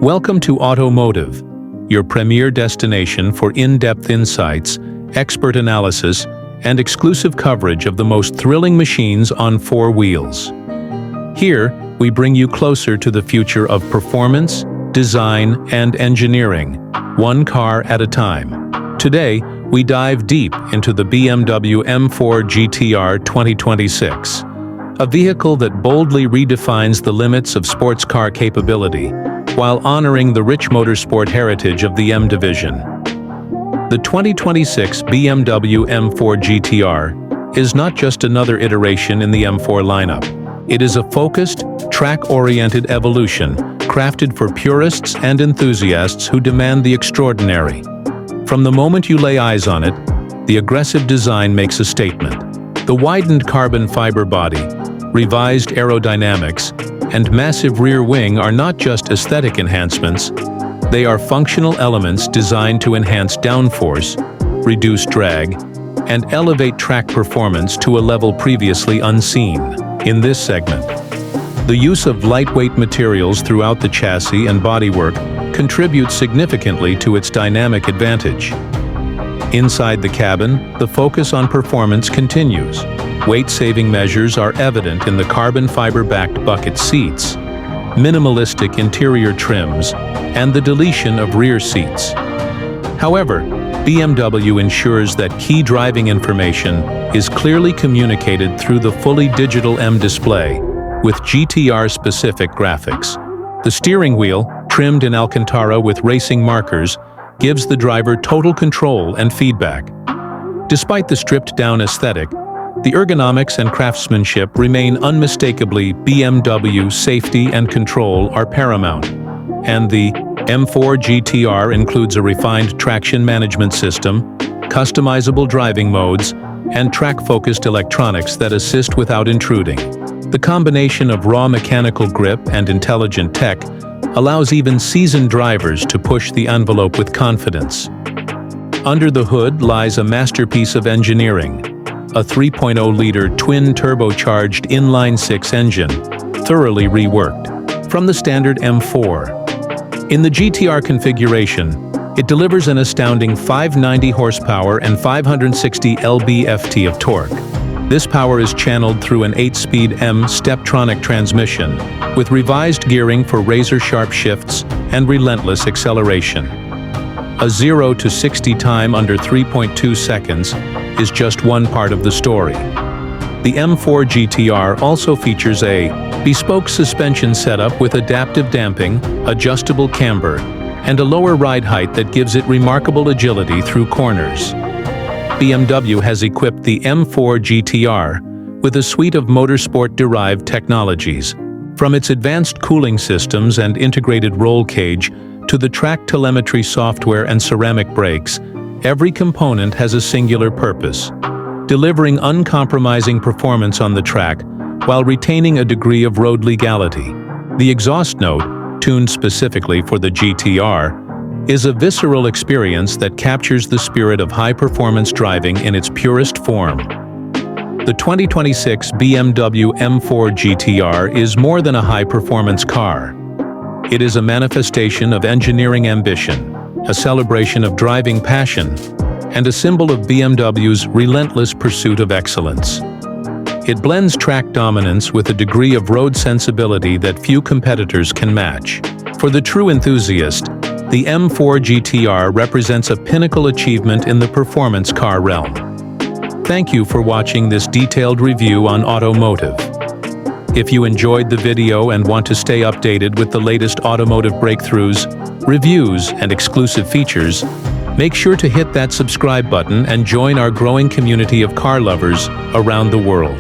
Welcome to Automotive, your premier destination for in-depth insights, expert analysis, and exclusive coverage of the most thrilling machines on four wheels. Here, we bring you closer to the future of performance, design, and engineering, one car at a time. Today, we dive deep into the BMW M4 GTR 2026, a vehicle that boldly redefines the limits of sports car capability while honoring the rich motorsport heritage of the M division. The 2026 BMW M4 GTR is not just another iteration in the M4 lineup. It is a focused, track-oriented evolution crafted for purists and enthusiasts who demand the extraordinary. From the moment you lay eyes on it, the aggressive design makes a statement. The widened carbon fiber body, revised aerodynamics, and massive rear wing are not just aesthetic enhancements, they are functional elements designed to enhance downforce, reduce drag, and elevate track performance to a level previously unseen. In this segment, the use of lightweight materials throughout the chassis and bodywork contributes significantly to its dynamic advantage. Inside the cabin, the focus on performance continues. Weight-saving measures are evident in the carbon fiber-backed bucket seats, minimalistic interior trims, and the deletion of rear seats. However, BMW ensures that key driving information is clearly communicated through the fully digital M display, with GTR-specific graphics. The steering wheel, trimmed in Alcantara with racing markers, gives the driver total control and feedback. Despite the stripped-down aesthetic, the ergonomics and craftsmanship remain unmistakably BMW. Safety and control are paramount, and the M4 GTR includes a refined traction management system, customizable driving modes, and track-focused electronics that assist without intruding. The combination of raw mechanical grip and intelligent tech allows even seasoned drivers to push the envelope with confidence. Under the hood lies a masterpiece of engineering, a 3.0-liter twin-turbocharged inline-six engine, thoroughly reworked. From the standard M4. In the GTR configuration, it delivers an astounding 590 horsepower and 560 lb-ft of torque. This power is channeled through an 8-speed M Steptronic transmission, with revised gearing for razor-sharp shifts and relentless acceleration. A 0 to 60 time under 3.2 seconds is just one part of the story. The M4 GTR also features a bespoke suspension setup with adaptive damping, adjustable camber, and a lower ride height that gives it remarkable agility through corners. BMW has equipped the M4 GTR with a suite of motorsport-derived technologies, from its advanced cooling systems and integrated roll cage to the track telemetry software and ceramic brakes. Every component has a singular purpose, delivering uncompromising performance on the track while retaining a degree of road legality. The exhaust note, tuned specifically for the GTR, is a visceral experience that captures the spirit of high-performance driving in its purest form. The 2026 BMW M4 GTR is more than a high-performance car. It is a manifestation of engineering ambition, a celebration of driving passion, and a symbol of BMW's relentless pursuit of excellence. It blends track dominance with a degree of road sensibility that few competitors can match. For the true enthusiast, the M4 GTR represents a pinnacle achievement in the performance car realm. Thank you for watching this detailed review on automotive. If you enjoyed the video and want to stay updated with the latest automotive breakthroughs, reviews, and exclusive features, make sure to hit that subscribe button and join our growing community of car lovers around the world.